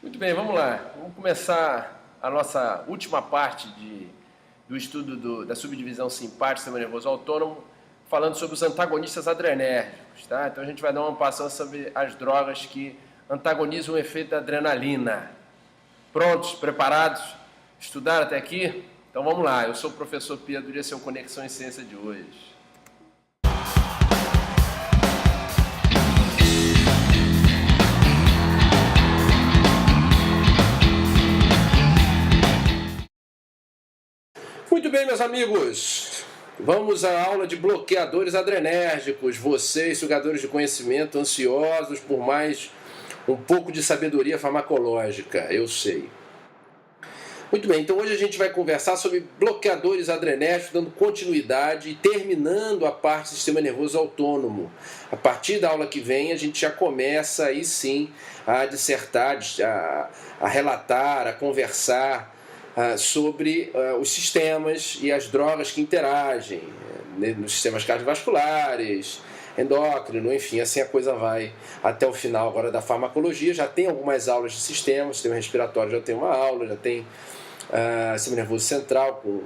Muito bem, vamos lá. Vamos começar a nossa última parte do estudo da subdivisão simpática do sistema nervoso autônomo, falando sobre os antagonistas adrenérgicos, tá? Então a gente vai dar uma passada sobre as drogas que antagonizam o efeito da adrenalina. Prontos? Preparados? Estudaram até aqui? Então vamos lá. Eu sou o professor Pedro e esse é o Conexão em Ciência de hoje. Muito bem, meus amigos, vamos à aula de bloqueadores adrenérgicos. Vocês, sugadores de conhecimento, ansiosos por mais um pouco de sabedoria farmacológica, eu sei. Muito bem, então hoje a gente vai conversar sobre bloqueadores adrenérgicos, dando continuidade e terminando a parte do sistema nervoso autônomo. A partir da aula que vem a gente já começa aí sim a dissertar, a relatar, a conversar sobre os sistemas e as drogas que interagem nos sistemas cardiovasculares, endócrino, enfim, assim a coisa vai até o final agora da farmacologia. Já tem algumas aulas de sistema respiratório já tem uma aula, já tem sistema nervoso central com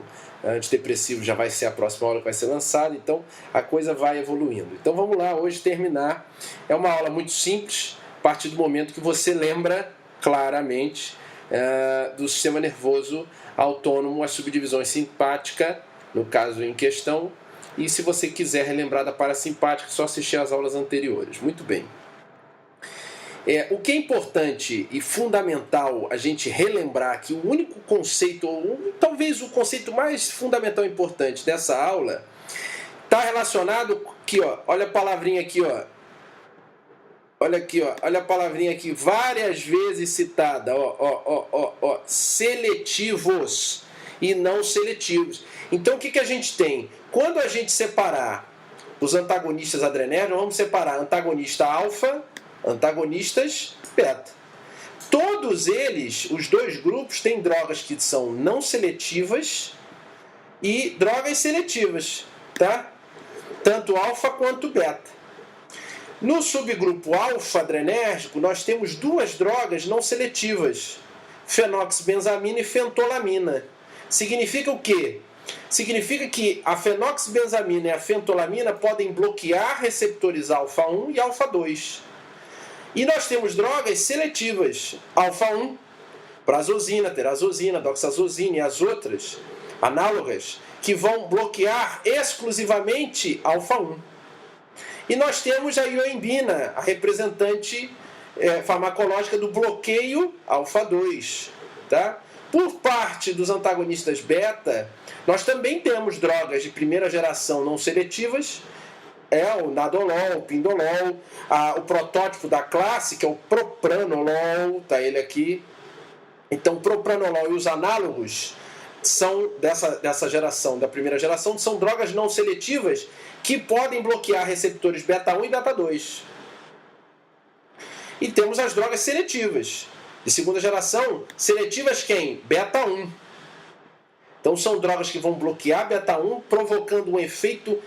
antidepressivo, já vai ser a próxima aula que vai ser lançada, então a coisa vai evoluindo. Então vamos lá hoje terminar. É uma aula muito simples, a partir do momento que você lembra claramente do sistema nervoso autônomo, as subdivisões simpática, no caso em questão, e se você quiser relembrar da parasimpática, é só assistir às aulas anteriores. Muito bem. O que é importante e fundamental a gente relembrar que o único conceito, ou talvez o conceito mais fundamental e importante dessa aula, está relacionado aqui, ó, olha a palavrinha aqui, ó. Olha aqui, ó, olha a palavrinha aqui, várias vezes citada, ó, seletivos e não seletivos. Então o que a gente tem? Quando a gente separar os antagonistas adrenérgicos, vamos separar antagonista alfa, antagonistas beta. Todos eles, os dois grupos, têm drogas que são não seletivas e drogas seletivas, tá? Tanto alfa quanto beta. No subgrupo alfa-adrenérgico, nós temos duas drogas não seletivas, fenoxibenzamina e fentolamina. Significa o quê? Significa que a fenoxibenzamina e a fentolamina podem bloquear receptores alfa-1 e alfa-2. E nós temos drogas seletivas, alfa-1, prazosina, terazosina, doxazosina e as outras análogas, que vão bloquear exclusivamente alfa-1. E nós temos a ioimbina, a representante farmacológica do bloqueio alfa-2. Tá? Por parte dos antagonistas beta, nós também temos drogas de primeira geração não seletivas, o nadolol, o pindolol, o protótipo da classe, que é o propranolol, tá ele aqui. Então, o propranolol e os análogos são dessa geração, da primeira geração, são drogas não seletivas que podem bloquear receptores beta-1 e beta-2. E temos as drogas seletivas, de segunda geração, seletivas quem? Beta-1. Então são drogas que vão bloquear beta-1, provocando um efeito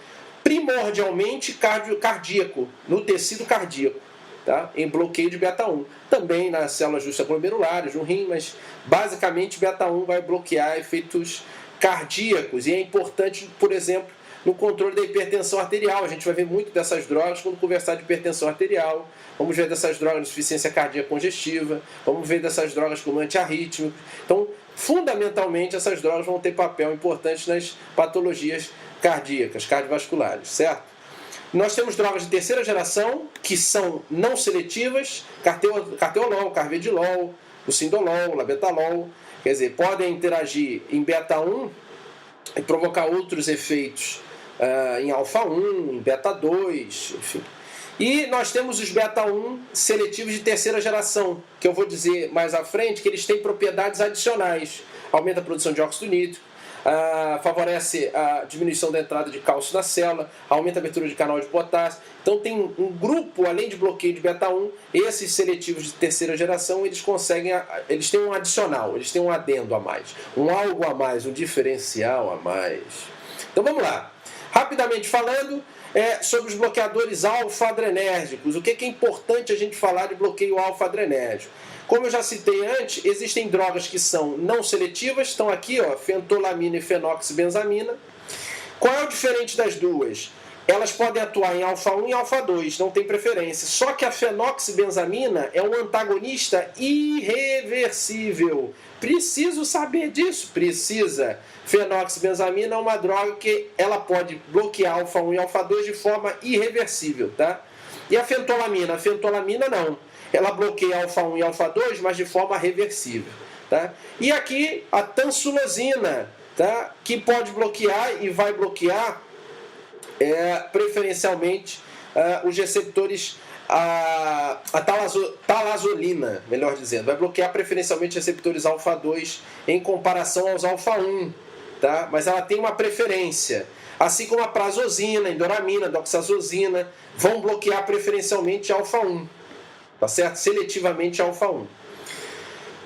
primordialmente cardíaco, no tecido cardíaco, tá? Em bloqueio de beta-1. Também nas células justaglomerulares, no rim, mas basicamente beta-1 vai bloquear efeitos cardíacos. E é importante, por exemplo, no controle da hipertensão arterial. A gente vai ver muito dessas drogas quando conversar de hipertensão arterial. Vamos ver dessas drogas de insuficiência cardíaca congestiva. Vamos ver dessas drogas como antiarrítmicos. Então, fundamentalmente, essas drogas vão ter papel importante nas patologias cardíacas, cardiovasculares, certo? Nós temos drogas de terceira geração, que são não seletivas, carteolol, carvedilol, o sindolol, o labetalol. Quer dizer, podem interagir em beta-1 e provocar outros efeitos em alfa-1, em beta-2, enfim. E nós temos os beta-1 seletivos de terceira geração, que eu vou dizer mais à frente, que eles têm propriedades adicionais. Aumenta a produção de óxido nítrico, favorece a diminuição da entrada de cálcio na célula, aumenta a abertura de canal de potássio. Então tem um grupo, além de bloqueio de beta-1, esses seletivos de terceira geração, eles têm um adicional, eles têm um adendo a mais, um algo a mais, um diferencial a mais. Então vamos lá. Rapidamente falando, sobre os bloqueadores alfa-adrenérgicos. O que é importante a gente falar de bloqueio alfa-adrenérgico? Como eu já citei antes, existem drogas que são não seletivas, estão aqui, ó, fentolamina e fenoxibenzamina. Qual é o diferente das duas? Elas podem atuar em alfa-1 e alfa-2, não tem preferência. Só que a fenoxibenzamina é um antagonista irreversível. Preciso saber disso? Precisa. Fenoxibenzamina é uma droga que ela pode bloquear alfa-1 e alfa-2 de forma irreversível, tá? E a fentolamina? A fentolamina não. Ela bloqueia alfa-1 e alfa-2, mas de forma reversível, tá? E aqui a tansulosina, tá? Que pode bloquear e vai bloquear preferencialmente os receptores, a talazolina, melhor dizendo, vai bloquear preferencialmente receptores alfa-2 em comparação aos alfa-1, tá? Mas ela tem uma preferência, assim como a prazosina, endoramina, doxazosina, vão bloquear preferencialmente alfa-1, tá certo? Seletivamente alfa-1.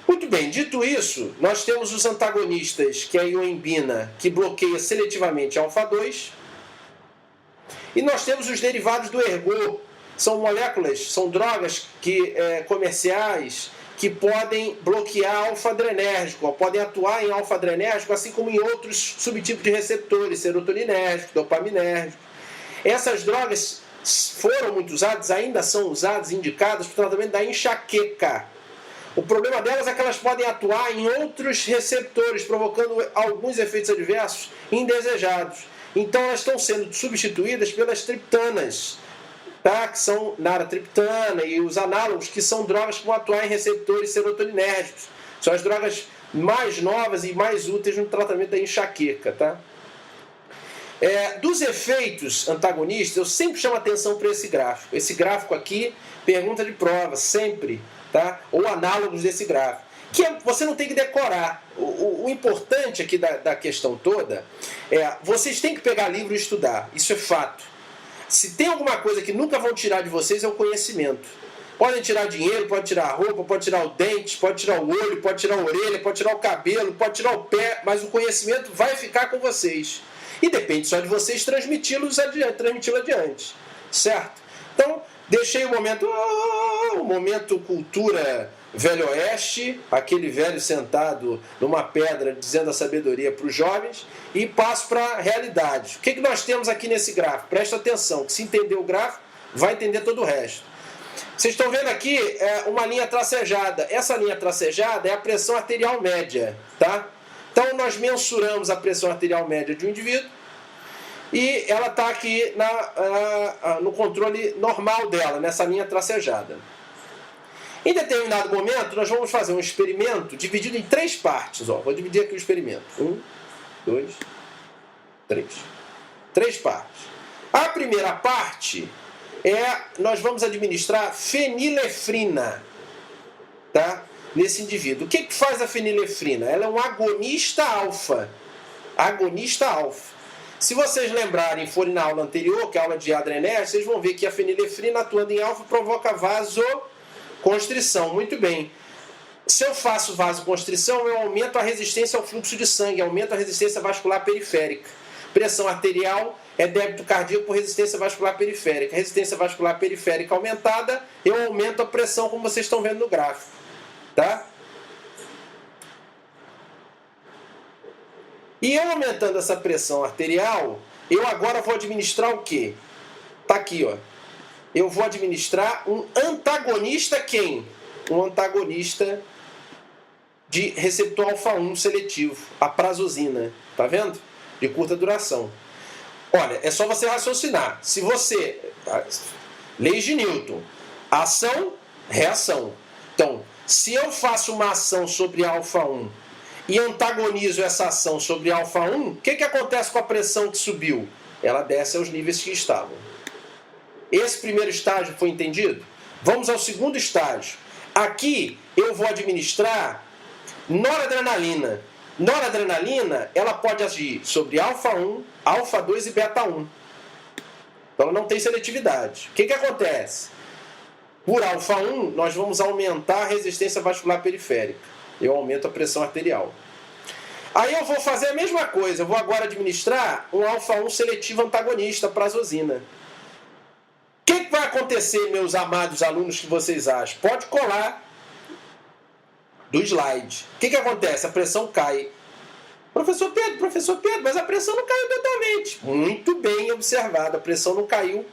Muito bem, dito isso, nós temos os antagonistas, que é a ioimbina, que bloqueia seletivamente alfa-2, e nós temos os derivados do ergot. São moléculas, são drogas comerciais que podem bloquear alfa-adrenérgico, podem atuar em alfa-adrenérgico, assim como em outros subtipos de receptores, serotoninérgico, dopaminérgico. Essas drogas foram muito usadas, ainda são usadas, indicadas para o tratamento da enxaqueca. O problema delas é que elas podem atuar em outros receptores, provocando alguns efeitos adversos indesejados. Então elas estão sendo substituídas pelas triptanas, tá? Que são naratriptana e os análogos, que são drogas que vão atuar em receptores serotoninérgicos. São as drogas mais novas e mais úteis no tratamento da enxaqueca, tá? Dos efeitos antagonistas, eu sempre chamo atenção para esse gráfico. Esse gráfico aqui, pergunta de prova, sempre, tá? Ou análogos desse gráfico. Você não tem que decorar. O importante aqui da questão toda vocês têm que pegar livro e estudar. Isso é fato. Se tem alguma coisa que nunca vão tirar de vocês, é o conhecimento. Podem tirar dinheiro, pode tirar a roupa, pode tirar o dente, pode tirar o olho, pode tirar a orelha, pode tirar o cabelo, pode tirar o pé, mas o conhecimento vai ficar com vocês. E depende só de vocês transmiti-lo adiante. Certo? Então, deixei o momento cultura Velho Oeste, aquele velho sentado numa pedra dizendo a sabedoria para os jovens, e passo para a realidade. O que nós temos aqui nesse gráfico? Presta atenção, que se entender o gráfico, vai entender todo o resto. Vocês estão vendo aqui uma linha tracejada. Essa linha tracejada é a pressão arterial média, tá? Então nós mensuramos a pressão arterial média de um indivíduo e ela está aqui no controle normal dela, nessa linha tracejada. Em determinado momento, nós vamos fazer um experimento dividido em 3 partes. Vou dividir aqui o experimento. 1, 2, 3. 3 partes. A primeira parte nós vamos administrar fenilefrina, tá? Nesse indivíduo. O que faz a fenilefrina? Ela é um agonista alfa. Agonista alfa. Se vocês lembrarem, forem na aula anterior, que é a aula de adrenérgico, vocês vão ver que a fenilefrina, atuando em alfa, provoca vasoconstrição. Muito bem. Se eu faço vasoconstrição, eu aumento a resistência ao fluxo de sangue, aumento a resistência vascular periférica. Pressão arterial é débito cardíaco por resistência vascular periférica. Resistência vascular periférica aumentada, eu aumento a pressão, como vocês estão vendo no gráfico. Tá? E eu aumentando essa pressão arterial, eu agora vou administrar o quê? Tá aqui, ó. Eu vou administrar um antagonista quem? Um antagonista de receptor alfa-1 seletivo, a prazosina. Tá vendo? De curta duração. Olha, é só você raciocinar. Se você... Leis de Newton. Ação, reação. Então, se eu faço uma ação sobre alfa-1 e antagonizo essa ação sobre alfa-1, o que acontece com a pressão que subiu? Ela desce aos níveis que estavam. Esse primeiro estágio foi entendido? Vamos ao segundo estágio. Aqui eu vou administrar noradrenalina. Noradrenalina, ela pode agir sobre alfa-1, alfa-2 e beta-1. Então ela não tem seletividade. O que acontece? Por alfa-1, nós vamos aumentar a resistência vascular periférica. Eu aumento a pressão arterial. Aí eu vou fazer a mesma coisa. Eu vou agora administrar um alfa-1 seletivo antagonista, a prazosina. O que vai acontecer, meus amados alunos, que vocês acham? Pode colar do slide. O que acontece? A pressão cai. Professor Pedro, mas a pressão não caiu totalmente. Muito bem observado, a pressão não caiu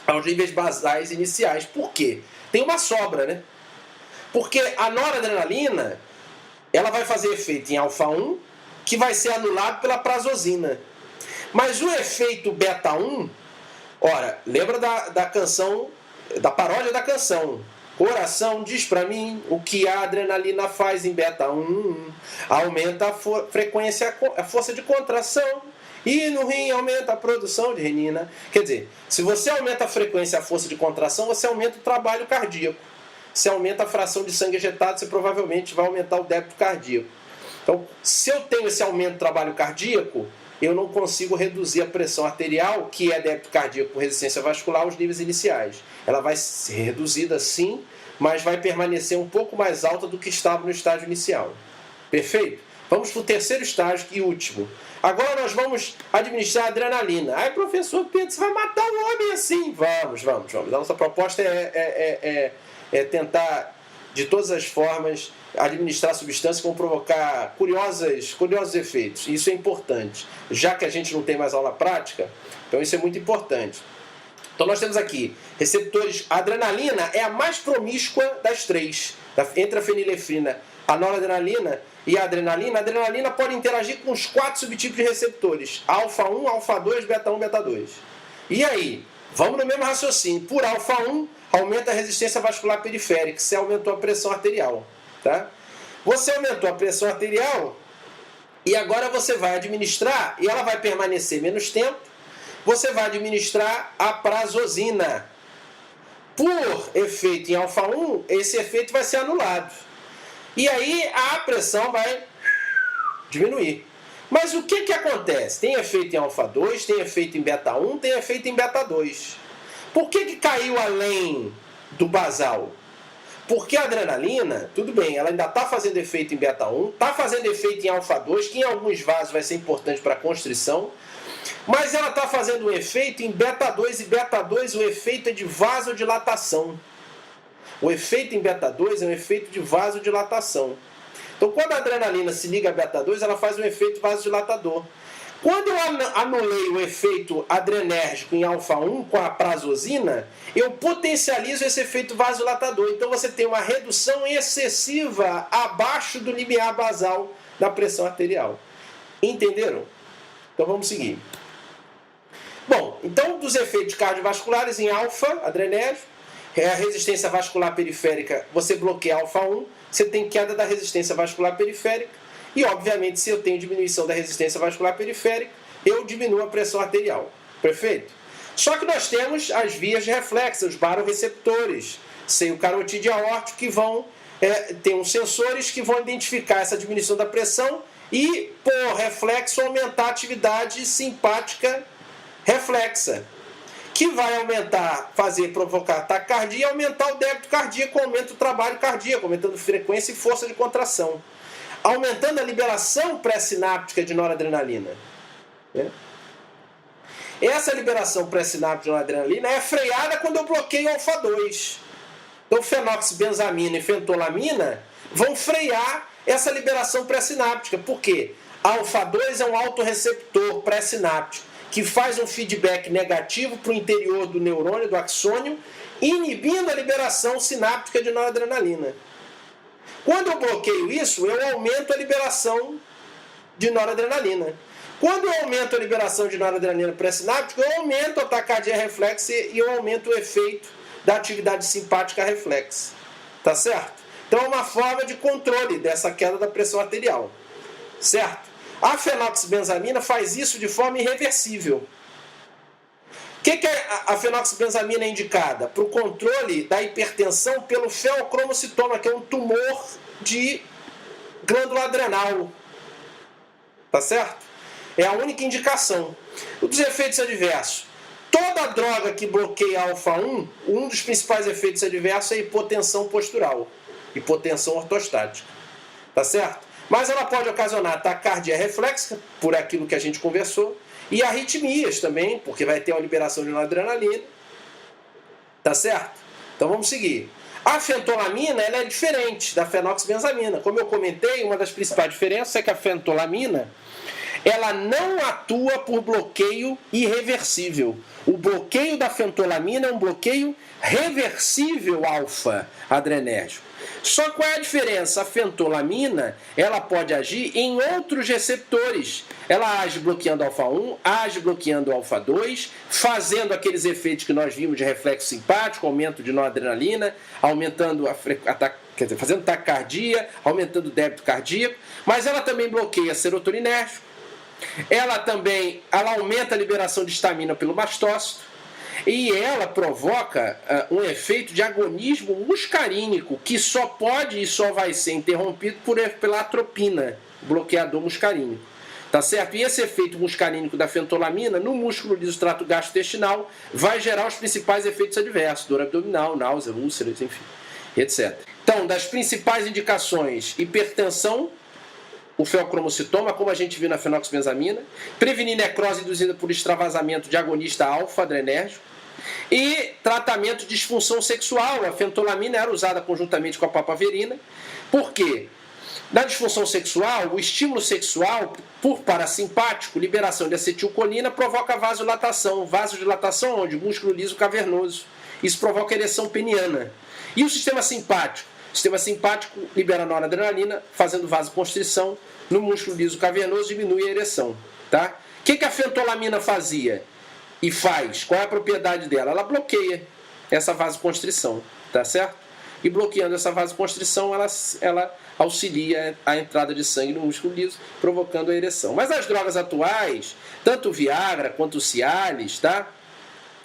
aos níveis basais iniciais. Por quê? Tem uma sobra, né? Porque a noradrenalina, ela vai fazer efeito em alfa-1, que vai ser anulado pela prazosina. Mas o efeito beta-1, ora, lembra da canção, da paródia da canção. Coração, diz pra mim o que a adrenalina faz em beta-1. Aumenta a frequência, a força de contração. E no rim aumenta a produção de renina. Quer dizer, se você aumenta a frequência e a força de contração, você aumenta o trabalho cardíaco. Se aumenta a fração de sangue ejetado, você provavelmente vai aumentar o débito cardíaco. Então, se eu tenho esse aumento do trabalho cardíaco, eu não consigo reduzir a pressão arterial, que é débito cardíaco por resistência vascular, aos níveis iniciais. Ela vai ser reduzida sim, mas vai permanecer um pouco mais alta do que estava no estágio inicial. Perfeito? Vamos para o terceiro estágio e último. Agora nós vamos administrar a adrenalina. Aí, professor Pedro, você vai matar o homem assim? Vamos. A nossa proposta é tentar, de todas as formas, administrar substâncias que vão provocar curiosos efeitos. Isso é importante. Já que a gente não tem mais aula prática, então isso é muito importante. Então nós temos aqui receptores. A adrenalina é a mais promíscua das três. Entre a fenilefrina, a noradrenalina e a adrenalina. A adrenalina pode interagir com os 4 subtipos de receptores. Alfa-1, alfa-2, beta-1, beta-2. E aí? Vamos no mesmo raciocínio. Por alfa-1, aumenta a resistência vascular periférica. Você aumentou a pressão arterial. Tá? Você aumentou a pressão arterial e agora você vai administrar, e ela vai permanecer menos tempo, você vai administrar a prazosina. Por efeito em alfa-1, esse efeito vai ser anulado. E aí a pressão vai diminuir. Mas o que acontece? Tem efeito em alfa-2, tem efeito em beta-1, tem efeito em beta-2. Por que caiu além do basal? Porque a adrenalina, tudo bem, ela ainda está fazendo efeito em beta-1, está fazendo efeito em alfa-2, que em alguns vasos vai ser importante para a constrição, mas ela está fazendo um efeito em beta-2, e beta-2 o efeito é de vasodilatação. O efeito em beta-2 é um efeito de vasodilatação. Então, quando a adrenalina se liga a beta-2, ela faz um efeito vasodilatador. Quando eu anulei o efeito adrenérgico em alfa-1 com a prazosina, eu potencializo esse efeito vasodilatador. Então você tem uma redução excessiva abaixo do limiar basal da pressão arterial. Entenderam? Então vamos seguir. Bom, então dos efeitos cardiovasculares em alfa, adrenérgico, a resistência vascular periférica, você bloqueia alfa-1, você tem queda da resistência vascular periférica. E, obviamente, se eu tenho diminuição da resistência vascular periférica, eu diminuo a pressão arterial. Perfeito? Só que nós temos as vias de reflexo, os baroreceptores, seio carotídeo e aórtico, que vão ter uns sensores que vão identificar essa diminuição da pressão e, por reflexo, aumentar a atividade simpática reflexa, que vai aumentar, provocar taquicardia e aumentar o débito cardíaco, aumenta o trabalho cardíaco, aumentando frequência e força de contração, aumentando a liberação pré-sináptica de noradrenalina. Essa liberação pré-sináptica de noradrenalina é freada quando eu bloqueio alfa-2. Então, fenoxibenzamina e fentolamina vão frear essa liberação pré-sináptica. Por quê? Alfa-2 é um autorreceptor pré-sináptico que faz um feedback negativo para o interior do neurônio, do axônio, inibindo a liberação sináptica de noradrenalina. Quando eu bloqueio isso, eu aumento a liberação de noradrenalina. Quando eu aumento a liberação de noradrenalina pré-sináptica, eu aumento a taquicardia reflexa e eu aumento o efeito da atividade simpática reflexa. Tá certo? Então é uma forma de controle dessa queda da pressão arterial. Certo? A fenoxibenzamina faz isso de forma irreversível. O que a fenoxibenzamina é indicada? Para o controle da hipertensão pelo feocromocitoma, que é um tumor de glândula adrenal. Tá certo? É a única indicação. Os efeitos adversos. Toda droga que bloqueia alfa-1, um dos principais efeitos adversos é a hipotensão postural, hipotensão ortostática. Tá certo? Mas ela pode ocasionar taquicardia reflexa, por aquilo que a gente conversou, e arritmias também, porque vai ter uma liberação de noradrenalina. Tá certo? Então vamos seguir. A fentolamina ela é diferente da fenoxibenzamina. Como eu comentei, uma das principais diferenças é que a fentolamina ela não atua por bloqueio irreversível. O bloqueio da fentolamina é um bloqueio reversível alfa-adrenérgico. Só qual é a diferença? A fentolamina ela pode agir em outros receptores. Ela age bloqueando alfa-1, age bloqueando alfa-2, fazendo aqueles efeitos que nós vimos de reflexo simpático, aumento de noradrenalina, aumentando fazendo taquicardia, aumentando o débito cardíaco, mas ela também bloqueia serotoninérgico. Ela aumenta a liberação de histamina pelo mastócito e ela provoca um efeito de agonismo muscarínico que só pode e só vai ser interrompido pela atropina, bloqueador muscarínico. Tá certo? E esse efeito muscarínico da fentolamina no músculo liso do trato gastrointestinal vai gerar os principais efeitos adversos, dor abdominal, náusea, úlceras, enfim, etc. Então, das principais indicações, hipertensão, o feocromocitoma, como a gente viu na fenoxibenzamina, prevenir necrose induzida por extravasamento de agonista alfa-adrenérgico e tratamento de disfunção sexual. A fentolamina era usada conjuntamente com a papaverina. Por quê? Na disfunção sexual, o estímulo sexual por parasimpático, liberação de acetilcolina, provoca vasodilatação. Vasodilatação onde? Músculo liso cavernoso. Isso provoca ereção peniana. E o sistema simpático? O sistema simpático libera noradrenalina, fazendo vasoconstrição no músculo liso cavernoso, diminui a ereção. Tá? O que a fentolamina fazia e faz? Qual é a propriedade dela? Ela bloqueia essa vasoconstrição, tá certo? E bloqueando essa vasoconstrição, ela auxilia a entrada de sangue no músculo liso, provocando a ereção. Mas as drogas atuais, tanto o Viagra quanto o Cialis, tá?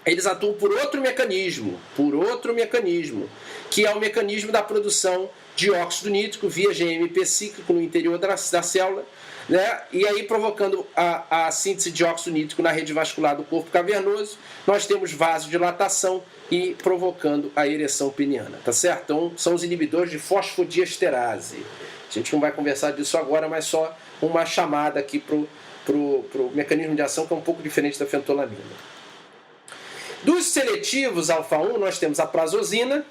Eles atuam por outro mecanismo, que é o mecanismo da produção de óxido nítrico via GMP cíclico no interior da célula, né? E aí provocando a síntese de óxido nítrico na rede vascular do corpo cavernoso, nós temos vasodilatação e provocando a ereção peniana, tá certo? Então são os inibidores de fosfodiesterase. A gente não vai conversar disso agora, mas só uma chamada aqui pro mecanismo de ação que é um pouco diferente da fentolamina. Dos seletivos alfa-1, nós temos a prazosina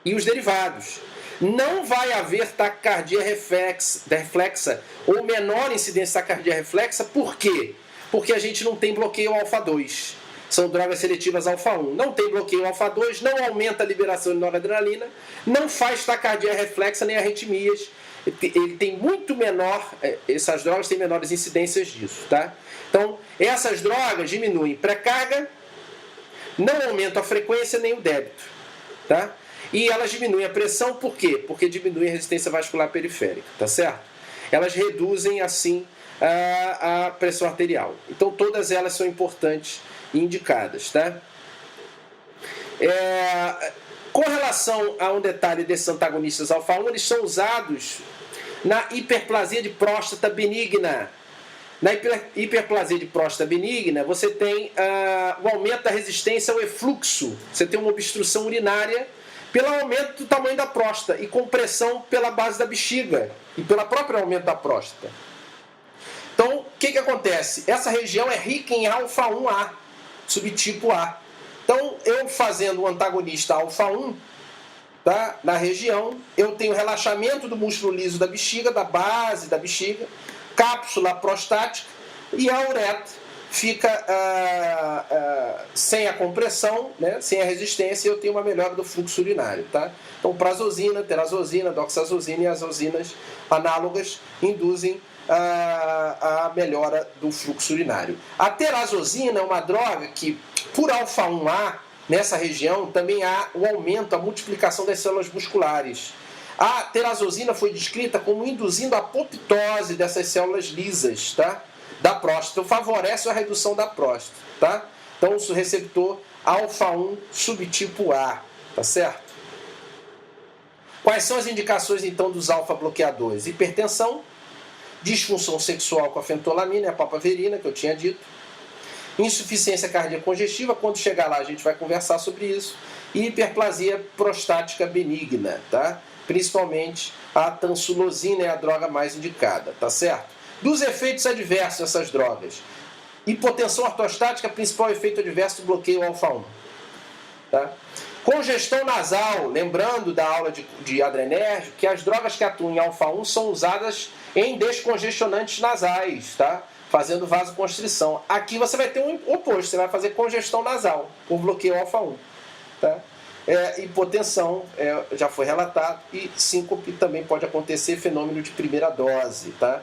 e os derivados. Não vai haver taquicardia reflexa ou menor incidência de taquicardia reflexa. Por quê? Porque a gente não tem bloqueio alfa-2. São drogas seletivas alfa-1. Não tem bloqueio alfa-2, não aumenta a liberação de noradrenalina, não faz taquicardia reflexa nem arritmias. Ele tem muito menor, essas drogas têm menores incidências disso, tá? Então, essas drogas diminuem pré-carga, não aumentam a frequência nem o débito, tá? E elas diminuem a pressão, por quê? Porque diminuem a resistência vascular periférica, tá certo? Elas reduzem, assim, a pressão arterial. Então, todas elas são importantes e indicadas, tá? Com relação a um detalhe desses antagonistas alfa-1, eles são usados na hiperplasia de próstata benigna. Na hiperplasia de próstata benigna, você tem o aumento da resistência ao efluxo. Você tem uma obstrução urinária pelo aumento do tamanho da próstata e compressão pela base da bexiga e pelo próprio aumento da próstata. Então, o que acontece? Essa região é rica em alfa-1A, subtipo A. Então, eu fazendo um antagonista alfa-1, tá, na região, eu tenho relaxamento do músculo liso da bexiga, da base da bexiga, cápsula prostática e a uretra fica sem a compressão, né, sem a resistência, e eu tenho uma melhora do fluxo urinário. Tá? Então, prazosina, terazosina, doxazosina e azosinas análogas induzem a melhora do fluxo urinário. A terazosina é uma droga que, por alfa-1A, nessa região, também há o aumento, a multiplicação das células musculares. A terazosina foi descrita como induzindo a apoptose dessas células lisas, tá? Da próstata. Então, favorece a redução da próstata. Tá? Então, o receptor alfa-1 subtipo A. Tá certo? Quais são as indicações, então, dos alfa-bloqueadores? Hipertensão, disfunção sexual com a fentolamina e a papaverina, que eu tinha dito. Insuficiência cardíaca congestiva, quando chegar lá a gente vai conversar sobre isso. E hiperplasia prostática benigna, tá? Principalmente a tansulosina é a droga mais indicada, tá certo? Dos efeitos adversos dessas drogas. Hipotensão ortostática, principal efeito adverso do bloqueio alfa-1. Tá? Congestão nasal, lembrando da aula de adrenérgico, que as drogas que atuam em alfa-1 são usadas em descongestionantes nasais, tá? Fazendo vasoconstrição. Aqui você vai ter um oposto, você vai fazer congestão nasal, por bloqueio alfa-1. Tá? Hipotensão já foi relatado, e síncope também pode acontecer, fenômeno de primeira dose. Tá?